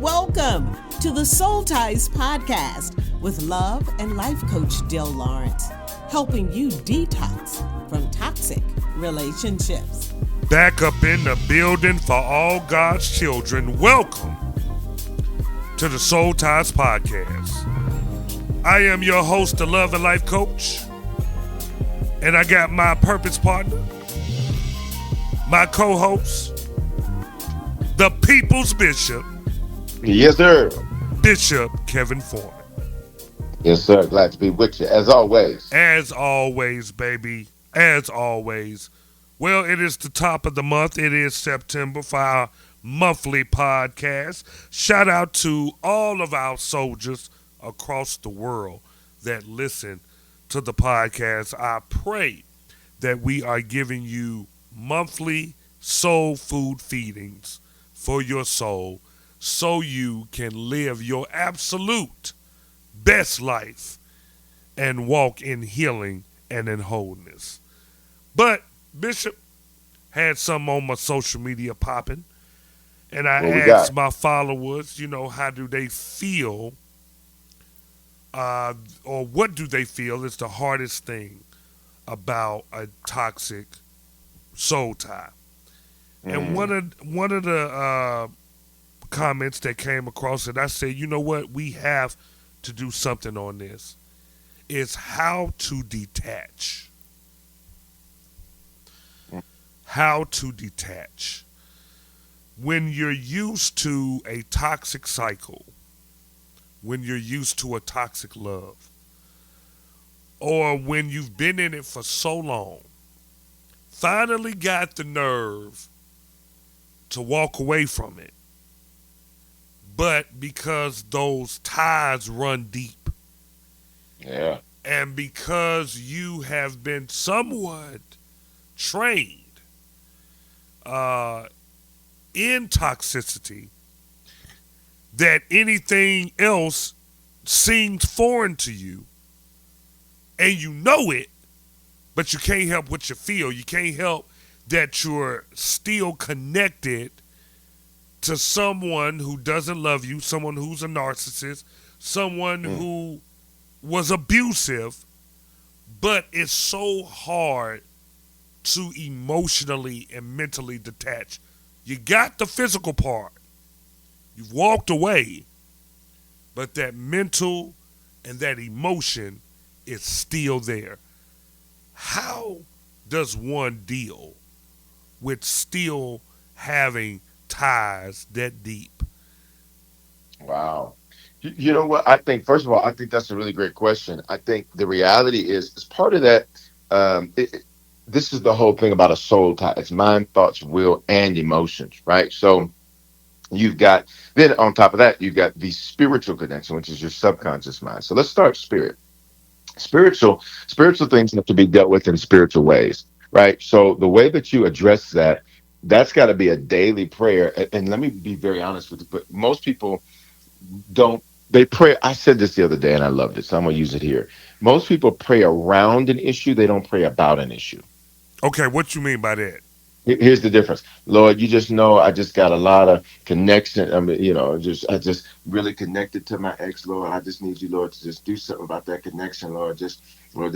Welcome to the Soul Ties Podcast with love and life coach Dill Lawrence, helping you detox from toxic relationships. Back up in the building for all God's children. Welcome to the Soul Ties Podcast. I am your host, the love and life coach, and I got my purpose partner, my co-host, the People's Bishop, Yes, sir. Bishop Kevin Foreman. Yes, sir. Glad to be with you, as always. As always, baby, as always. Well, it is the top of the month. It is September for our monthly podcast. Shout out to all of our soldiers across the world that listen to the podcast. I pray that we are giving you monthly soul food feedings for your soul so you can live your absolute best life and walk in healing and in wholeness. But Bishop had some on my social media popping, and I What we asked got? my followers, how do they feel, or what do they feel is the hardest thing about a toxic soul tie? And Mm. one of the comments that came across it, I said, you know what, we have to do something on this. Is how to detach. How to detach. When you're used to a toxic cycle, when you're used to a toxic love, or when you've been in it for so long, finally got the nerve to walk away from it, but because those ties run deep, Yeah. and because you have been somewhat trained uh, in toxicity, that anything else seems foreign to you, and you know it, but you can't help what you feel. You can't help that you're still connected to someone who doesn't love you, someone who's a narcissist, someone who was abusive, but it's so hard to emotionally and mentally detach. You got the physical part. You've walked away, but that mental and that emotion is still there. How does one deal with still having ties that deep? Wow. You know what? I think, first of all, I think that's a really great question. I think the reality is part of that. This is the whole thing about a soul tie. It's mind, thoughts, will, and emotions, right? So you've got, then on top of that, you've got the spiritual connection, which is your subconscious mind. So let's start spirit. Spiritual things have to be dealt with in spiritual ways, right? So the way that you address that, that's got to be a daily prayer. And let me be very honest with you, but most people don't. They pray. I said this the other day and I loved it, so I'm gonna use it here. Most people pray around an issue, they don't pray about an issue. Okay, what you mean by that? Here's the difference. Lord, you just know I just got a lot of connection. I mean, I just really connected to my ex, Lord. I just need you, Lord, to just do something about that connection, Lord. Lord, Lord,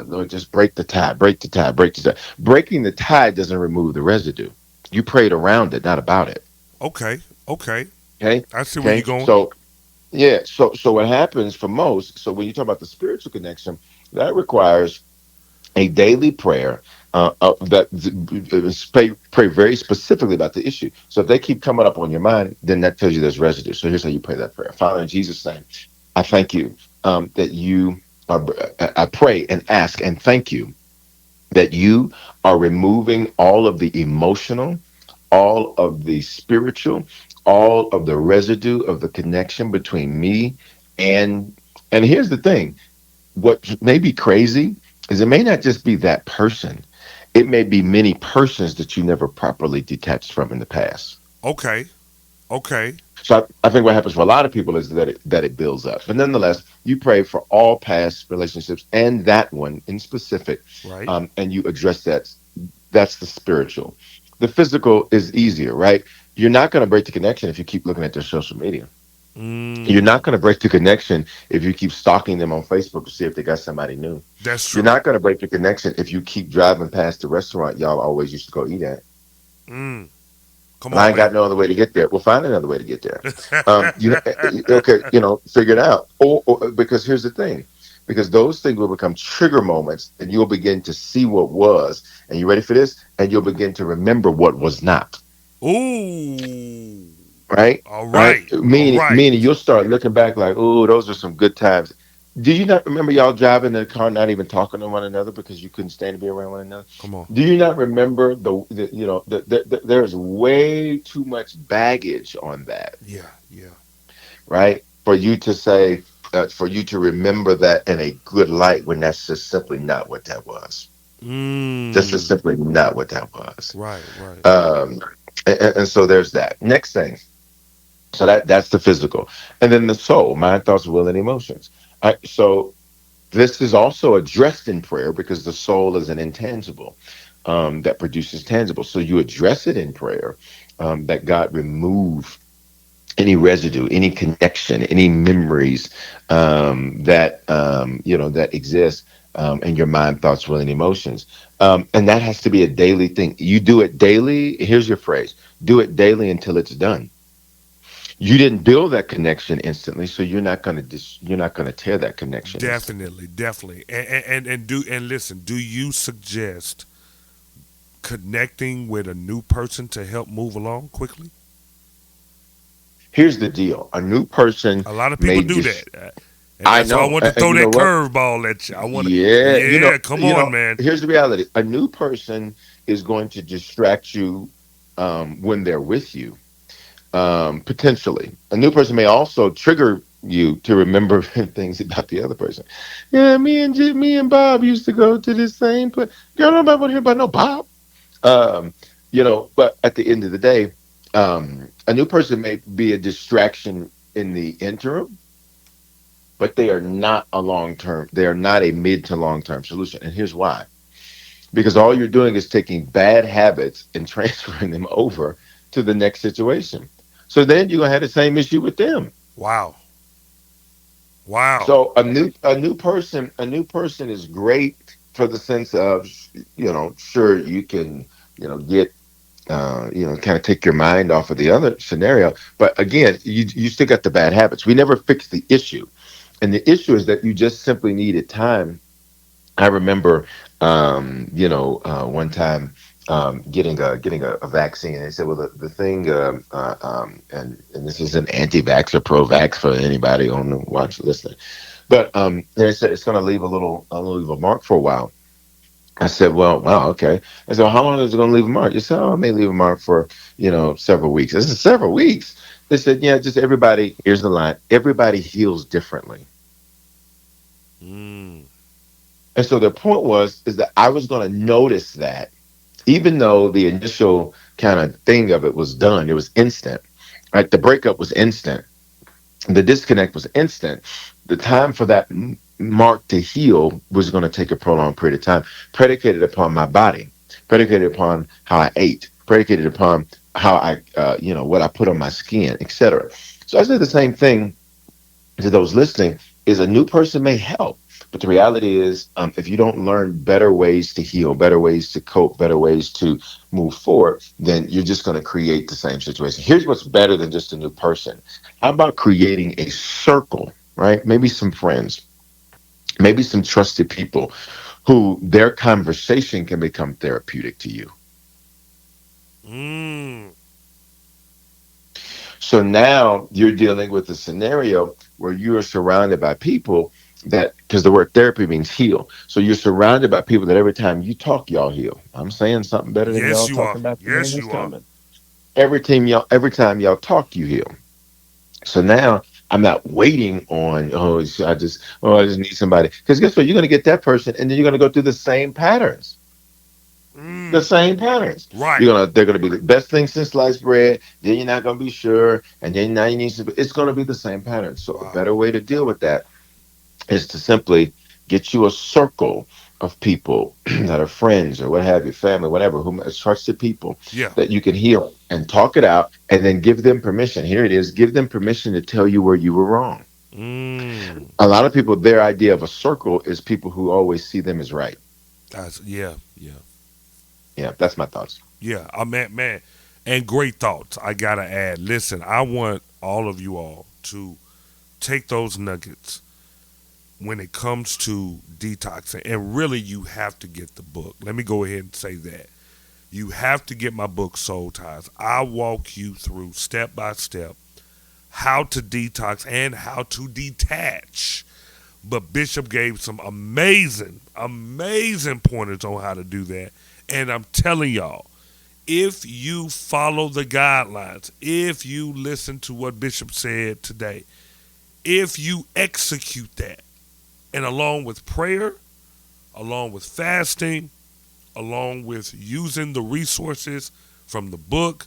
Lord, just break the tie, break the tie, break the tie. Breaking the tie doesn't remove the residue. You prayed around it, not about it. Okay, okay. Okay. I see where you're Okay. going. So yeah. So what happens for most? So when you talk about the spiritual connection, that requires a daily prayer pray very specifically about the issue. So if they keep coming up on your mind, then that tells you there's residue. So here's how you pray that prayer. Father, in Jesus' name, I thank you that you are, I pray and ask and thank you that you are removing all of the emotional, all of the spiritual, all of the residue of the connection between me and here's the thing, what may be crazy is it may not just be that person. It may be many persons that you never properly detached from in the past. Okay, okay. So I think what happens for a lot of people is that it builds up. But nonetheless, you pray for all past relationships and that one in specific, Right. and you address that. That's the spiritual. The physical is easier, right? You're not going to break the connection if you keep looking at their social media. You're not Mm, going to break the connection if you keep stalking them on Facebook to see if they got somebody new. that's You're true. not going to break the connection if you keep driving past the restaurant y'all always used to go eat at. Mm, come And I on, ain't got man. no other way to get there. We'll find another way to get there. Okay, figure it out. Or because here's the thing, because those things will become trigger moments, and you'll begin to see what was. And you ready for this? And you'll begin to remember what was not. Ooh. Right? All Right? right. All Meaning right. you'll start looking back like, oh, those are some good times. Do you not remember y'all driving in the car, not even talking to one another because you couldn't stand to be around one another? Come on. Do you not remember there's way too much baggage on that, Yeah. Yeah. right? For you to remember that in a good light when that's just simply not what that was. That's just Mm. simply not what that was. Right. Right. Um, and so there's that. Next thing. So that's the physical, and then the soul, mind, thoughts, will, and emotions. So this is also addressed in prayer because the soul is an intangible that produces tangible. So you address it in prayer, that God remove any residue, any connection, any memories that exist in your mind, thoughts, will, and emotions. And that has to be a daily thing. You do it daily. Here's your phrase: do it daily until it's done. You didn't build that connection instantly, so you're not going to tear that connection instantly. Definitely. Definitely. And listen. Do you suggest connecting with a new person to help move along quickly? Here's the deal: a new person A lot of people may do dis. that, and I that's why I know, want to and throw you know that what? curveball at you. I want to. Yeah, Yeah. Come on, man. here's the reality: a new person is going to distract you when they're with you. Potentially, a new person may also trigger you to remember things about the other person. Yeah, me and Bob used to go to this same place. Girl, nobody want to hear about no Bob. Um, but at the end of the day, a new person may be a distraction in the interim, but they are not a long term. They are not a mid to long term solution. And here's why: because all you're doing is taking bad habits and transferring them over to the next situation. So then you're gonna have the same issue with them. Wow. Wow. So a new person is great for the sense of, sure you can, get kind of take your mind off of the other scenario. But again, you still got the bad habits. We never fix the issue. And the issue is that you just simply needed time. I remember, one time getting a vaccine. And they said, well, the thing, and this is an anti-vax or pro-vax for anybody on the watch listening. But they said it's going to leave a mark for a while. I said, well, wow, okay. I said, how long is it going to leave a mark? You said, oh, it may leave a mark for, several weeks. I said, several weeks? They said, yeah, just everybody, here's the line, everybody heals differently. Mm. And so the point is that I was going to notice that even though the initial kind of thing of it was done, it was instant, right? The breakup was instant. The disconnect was instant. The time for that mark to heal was going to take a prolonged period of time, predicated upon my body, predicated upon how I ate, predicated upon how what I put on my skin, etc. So I said the same thing to those listening: is a new person may help, but the reality is, if you don't learn better ways to heal, better ways to cope, better ways to move forward, then you're just going to create the same situation. Here's what's better than just a new person: how about creating a circle, right? Maybe some friends, maybe some trusted people who their conversation can become therapeutic to you. Mm. So now you're dealing with a scenario where you are surrounded by people that, because the word therapy means heal. So you're surrounded by people that every time you talk, y'all heal. I'm saying something better than Yes, y'all you are. talking about today in Yes, this you are. comment. Every time y'all talk, you heal. So now I'm not waiting on, I just need somebody. Because guess what? You're going to get that person, and then you're going to go through the same patterns. The Mm. same patterns. Right. They're gonna be the best thing since sliced bread. Then you're not gonna be sure, and then now you need to. It's gonna be the same pattern. So a Wow. better way to deal with that is to simply get you a circle of people that are friends or what have you, family, whatever, whom trusted people Yeah. that you can heal and talk it out, and then give them permission. Here it is: give them permission to tell you where you were wrong. Mm. A lot of people, their idea of a circle is people who always see them as right. Yeah. Yeah. Yeah, that's my thoughts. Yeah. I mean, man, and great thoughts. I gotta add. Listen, I want all of you all to take those nuggets when it comes to detoxing, and really, you have to get the book. Let me go ahead and say that. You have to get my book, Soul Ties. I walk you through step by step how to detox and how to detach. But Bishop gave some amazing, amazing pointers on how to do that. And I'm telling y'all, if you follow the guidelines, if you listen to what Bishop said today, if you execute that, and along with prayer, along with fasting, along with using the resources from the book,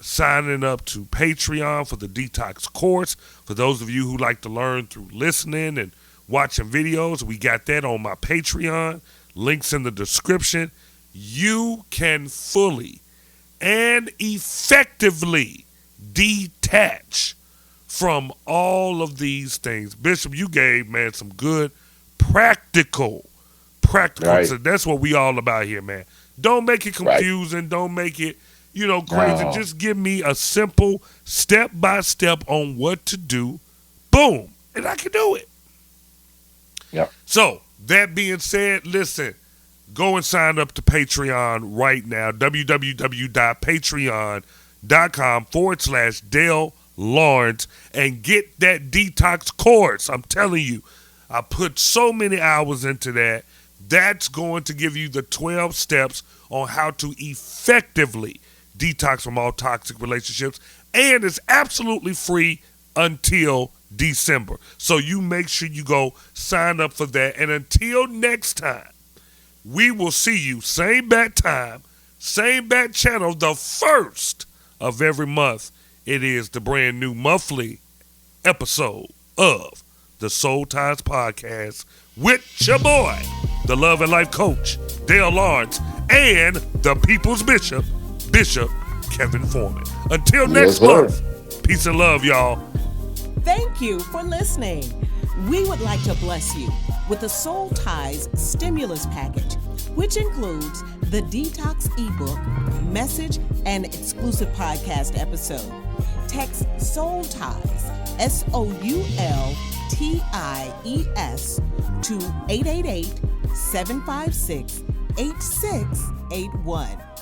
signing up to Patreon for the detox course. For those of you who like to learn through listening and watching videos, we got that on my Patreon. Links in the description. You can fully and effectively detach from all of these things. Bishop, you gave, man, some good practical. Right. So that's what we all about here, man. Don't make it Right. confusing. Don't make it, crazy. No. Just give me a simple step-by-step on what to do. Boom. And I can do it. Yep. So, that being said, listen, go and sign up to Patreon right now. www.patreon.com/Dale Lawrence and get that detox course. I'm telling you, I put so many hours into that. That's going to give you the 12 steps on how to effectively detox from all toxic relationships. And it's absolutely free until December. So you make sure you go sign up for that. And until next time, we will see you same bat time, same bat channel, the first of every month. It is the brand new monthly episode of the Soul Ties Podcast with your boy, the Love and Life Coach, Dale Lawrence, and the People's Bishop, Bishop Kevin Foreman. Until next month, peace and love, y'all. Thank you for listening. We would like to bless you with the Soul Ties Stimulus Package, which includes the Detox ebook, message, and exclusive podcast episode. Text Soul Ties, SOULTIES, to 888-756-8681.